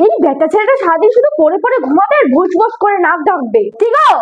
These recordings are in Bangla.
এই বেটা ছেলেটা সারাদিন শুধু পড়ে পড়ে ঘুমাবে আর ভুস ভুস করে নাক ডাকবে। ঠিক আছে?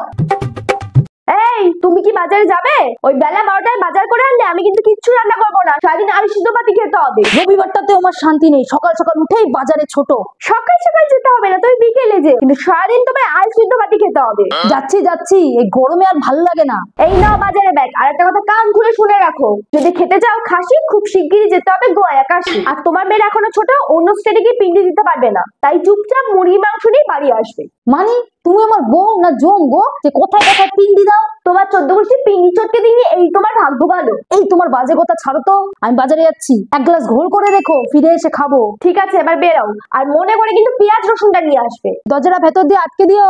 এই তুমি কি বাজারে যাবে? ওই বেলা 12টায় বাজার করে আনলে আমি কিন্তু কিচ্ছু রান্না করবো না, সারাদিন আমি সিদ্ধ পাতি খেতে হবে। রবিবারটাতে আমার শান্তি নেই, সকাল সকাল উঠেই বাজারে ছোট। সকাল সকাল যেতে হবে না, তুমি বিকেলে যে, কিন্তু সারাদিন তোমায় আল সিদ্ধ পাতি খেতে হবে। যাচ্ছি যাচ্ছি, এই গরমে আর ভালো লাগে না। এই নাও বাজারে ব্যাগ। আর একটা কথা কান খুলে শুনে রাখো, যদি খেতে চাও খাসি খুব শিগগিরই যেতে হবে গোয়া কাশি। আর তোমার মেয়ে এখনো ছোট, অন্য স্টেটে গিয়ে পিন্ডি দিতে পারবে না, তাই চুপচাপ মুরগি মাংস নিয়ে বাড়ি আসবে। মানে তুমি আমার বউ না জম গো, যে কোথায় কোথায় পিন্ডি দাও? তোমার 14 গোষ্ঠী পিন্ডি চটকে দিইনি, এই তোমার ভাগ্য ভালো। এই তোমার বাজে কথা ছাড়ো তো, আমি বাজারে যাচ্ছি, এক গ্লাস ঘোল করে রেখো, ফিরে এসে খাবো। ঠিক আছে, এবার বেরাও, আর মনে করে কিন্তু পেঁয়াজ রসুনটা নিয়ে আসবে। দরজাটা ভেতর দিয়ে আটকে দিও।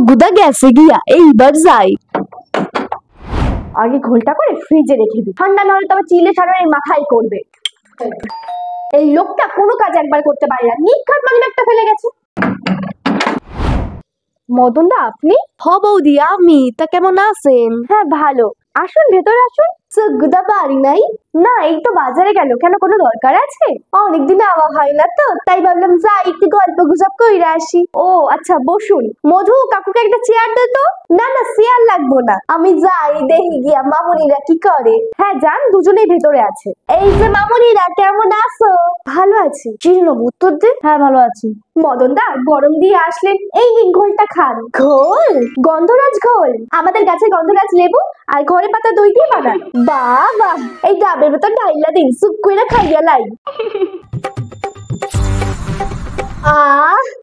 গুদা গেছে গিয়া, এইবার যাই। আগে ঘোলটা করে ফ্রিজে রেখে দিই, ঠান্ডা না হলে তবে চিলে সারার মাথায় করবে। এই লোকটা কোনো কাজ একবার করতে পারে না, নিখাত মানে একটা ফেলে গেছে। মদন দা আপনি? হ বৌদি আমি, তা কেমন আছেন? হ্যাঁ ভালো, আসুন ভেতরে আসুন। গুদা বাড়ি নাই? না, এই তো বাজারে গেল। কেন, কোনো দরকার আছে? অনেকদিন আওয়া হয় না তো, তাই ভাবলাম যাই একটু গল্প গুজব কইরা আসি। ও আচ্ছা, বসুন। মধু, কাকুকে একটা চেয়ার দে তো। না না, চেয়ার লাগবো না, আমি যাই দেখি গিয়া মামুনিরা কি করে। হ্যাঁ যান, দুজনেই ভেতরে আছে। এই যে মামুনিরা, কেমন আছো? ভালো আছি। চিরনব উত্তর দে। হ্যাঁ ভালো আছি। মদন দা গরম দিয়ে আসলেন, এই নিন ঘোলটা খান। ঘোল? গন্ধরাজ ঘোল, আমাদের গাছে গন্ধরাজ লেবু আর ঘরে পাতা দই দিয়ে বানানো। বাহ বাহ, এই ডাবের ভেতর ঢাইলা দিন, সুপ কইরা খাইয়া লাই।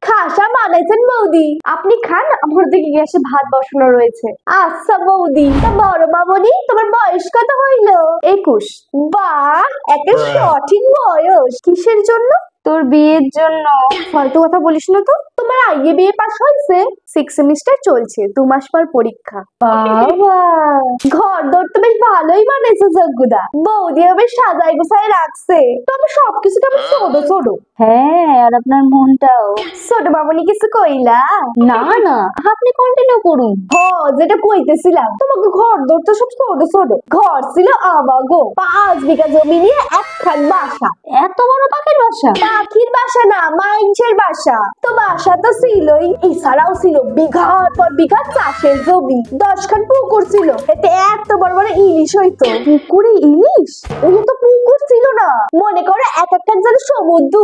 খাসা বানাইছেন বৌদি, আপনি খান, আমার দিকে গ্যাসে ভাত বসানো রয়েছে। আচ্ছা বৌদি, তা বড় মামনি তোমার বয়স কত হইল? 21। বাহ, একটা সঠিক বয়স। কিসের জন্য? তোর বিয়ের জন্য। ফালতু কথা বলিস না তো। তোমার আগে বিয়ে পাস হয়েছে? 6 সেমিস্টার চলছে, 2 মাস পর পরীক্ষা। বাবা, ঘর দর তো বেশ ভালোই বানাইছে জগ্গুদা, বৌদি বেশ সাজাই গোছাই রাখছে। তবে সবকিছু কেমন ছোট ছোট। হ্যাঁ, আর আপনার মনটাও। ছোট মামনি কিছু কইলা? না না, আপনি কন্টিনিউ করুন। যেটা কইতেছিলাম, তোমাকে ঘর দর তো সব ছোট ছোট। ঘর ছিল আমাগো 5 বিঘা জমি নিয়ে একখান বাসা। এত বড় পাখির বাসা? পাখির বাসা না, মাইনসের বাসা। তো বাসা তো ছিলই, এছাড়াও ছিল বিঘার পর বিঘা চাষের জমি, 10 খান পুকুর ছিল, এতে এত বড় বড় ইলিশ হইতো। পুকুরে ইলিশ? ওগুলো তো পুকুর ছিল না, মনে করো এক একখান যেন সমুদ্র।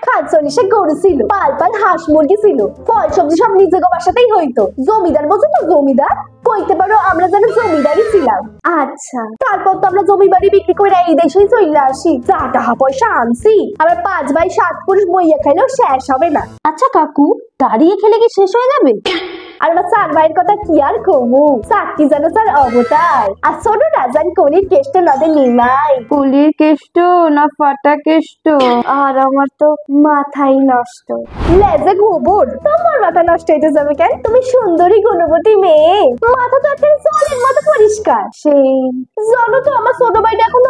খানসনিসে গরু ছিল, পাল পাল হাঁস মুরগি ছিল, ফল সবজি সব নিজের বাসাতেই হইতো। জমিদার বলছো তো, জমিদার কইতে পারো, আমরা যেন জমিদারই ছিলাম। আচ্ছা, তারপর তো আমরা জমি বাড়ি বিক্রি করে এই দেশেই চলে আসি, যা টাকা পয়সা আনছি আমরা 5 ভাই 7 পুরুষ বইয়া খাইলেও শেষ হবে না। আচ্ছা কাকু, দাঁড়িয়ে খেলে কি শেষ হয়ে যাবে? আর আমার 4 ভাইয়ের কথা কি আর কমু, 4টি যেন 4 অবতার। আর ছোট রাজান কলির কেষ্ট নদে নিমাই। কুলির কেষ্ট না ফাটা কেষ্ট? আর আমার তো মাথাই নষ্ট। লেজে গোবর, তোমার মাথা নষ্ট হইতে যাবে কেন? তুমি সুন্দরী গুণবতী মেয়ে, মাথা তো একটা জলের মতো পরিষ্কার। সেই জানো তো, আমার ছোট ভাইটা এখন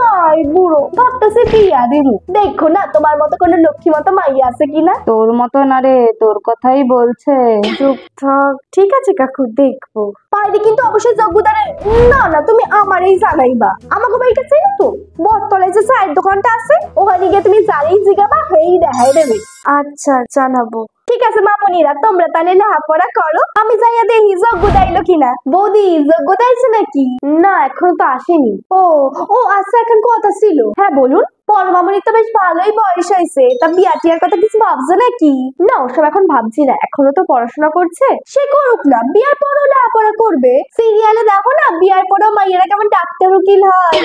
বুড়ো, ভাবতেছে বিয়া দিব। দেখো না তোমার মতো কোনো লক্ষ্মী মতো মাইয়া আছে কিনা। তোর মতো না রে, তোর কথাই বলছে। চুপ থাক। ঠিক আছে কাকু, দেখবো। পাইলে কিন্তু অবশ্যই জগ্গুদারে। না না, তুমি আমারই জানাইবা। আমাকে বাড়িটা চেনো তো, বটতলায় যে চায়ের দোকানটা আছে, ওখানে গিয়ে তুমি যারেই জিগাবা হেই দেখাই দেবে। আচ্ছা, জানাবো। ঠিক আছে মামুনিরা, তোমরা তাহলে লেখাপড়া করো, আমি যাইয়া দেখি যজ্ঞদা এলো কিনা। বৌদি, যজ্ঞদা আইছে নাকি? না, এখন তো আসেনি। ও ও আচ্ছা, এখন কথা ছিল। হ্যাঁ বলুন। বড় মামুনি তো বেশ ভালোই বয়স হয়েছে, তা বিয়া টিয়ার কথা কিছু ভাবছো নাকি? না, ওসব এখন ভাবছি না, এখনো তো পড়াশোনা করছে। সে করুক না, বিয়ার পরও লেখাপড়া করবে। সিরিয়ালে দেখো না, বিয়ার পরেও মাইয়েরা কেমন ডাক্তার উকিল হয়।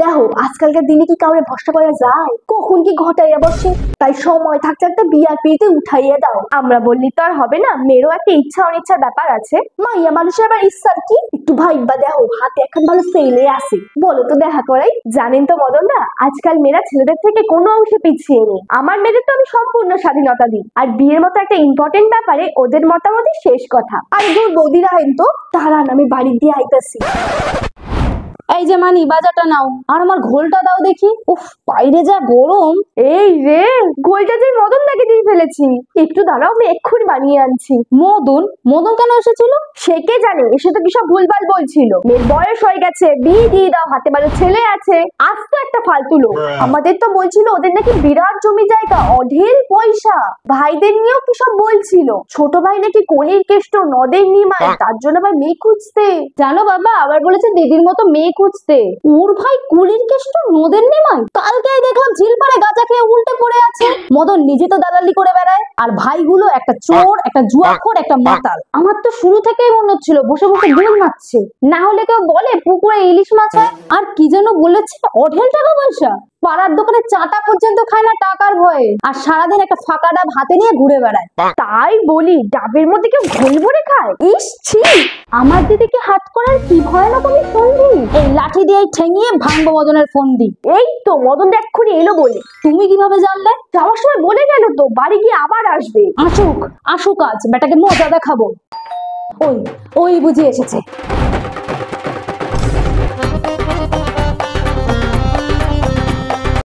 দেখো আজকালকার দিনে কি কাউরে ভরসা করা যায়, কখন কি ঘটাইয়া বসে। তাই সময় থাকতে একটা বিয়ার পিড়িতে উঠাইয়া দাও। আমরা বললি তো আর হবে না, মেয়েরও একটা ইচ্ছা অনিচ্ছার ব্যাপার আছে। মাইয়া মানুষের আবার ইচ্ছার কি, একটু ভাইবা দেখো, হাতে এখন ভালো ছেলে আছে, বলো তো দেখা করাই। জানেন তো মদন দা, আজকাল মেয়েরা ছেলেদের থেকে কোনো অংশে পিছিয়ে নেই। আমার মেয়েদের তো আমি সম্পূর্ণ স্বাধীনতা দিই, আর বিয়ের মতো একটা ইম্পর্টেন্ট ব্যাপারে ওদের মতামতই শেষ কথা। আর দূর বৌদিরা হয়তো তো, তারা আমি বাড়ি দিয়ে আইতাছি। এই যে মানি বাজারটা নাও, আর আমার ঘোলটা দাও দেখি। উফ, বাইরে যা গরম। এই রে, গোলটা যে মদন দাকে দিয়ে ফেলেছি। একটু দাঁড়াও, আমি এক্ষুনি বানিয়ে আনছি। মদন? মদন কেন এসেছিল? সে কে জানে, এসে তো কি সব ভুলভাল বলছিল। মেয়ের বয়স হয়ে গেছে, বিয়ে দিয়ে দাও, হাতে বারো ছেলে আছে। আজ তো একটা ফালতু লোক। আমাদের তো বলছিল ওদের নাকি বিরাট জমি জায়গা, অঢেল পয়সা। ভাইদের নিয়েও কি সব বলছিল। ছোট ভাই নাকি কলির কেষ্ট, নদের নিমাই, তার জন্য আবার মেয়ে খুঁজতে। জানো বাবা, আবার বলেছে দিদির মতো মেয়ে খুঁজতে। ওর ভাই কুলির কেষ্ট, নদের নিমাই। কালকেই দেখলাম ঝিলপাড়ে গাঁজা খেয়ে উল্টে পড়ে আছে। মদন নিজে তো দালালি করে বেড়ায়, আর ভাইগুলো একটা চোর, একটা জুয়াখোর, একটা মাতাল। আমার তো শুরু থেকেই মনে হচ্ছিল বসে বসে ডিম মারছে। না হলে কেউ বলে পুকুরে ইলিশ মাছ হয়। আর কি যেন বলেছে, অঢেল টাকা পয়সা। পাড়ার দোকানে চাটা পর্যন্ত খায় না টাকার ভয়ে, আর সারাদিন একটা ফাঁকা ডাব হাতে নিয়ে ঘুরে বেড়ায়। তাই বলি, ডাবের মধ্যে কেউ ঘোল ভরে খায়? ইস ছি! আমার দিদিকে হাত করার কি ভয়ানক আমি ফন্দি। এই লাঠি দিয়ে ঠেঙিয়ে ভাঙবো মদনের ফন্দি। এই তো মদন দা এক্ষুনি এলো বলে। তুমি কিভাবে জানলে? যাওয়ার সময় বলে গেল তো, বাড়ি গিয়ে আবার আসবে। আসুক আসুক, আজ বেটাকে মজা দেখাবো। ওই ওই বুঝে এসেছে।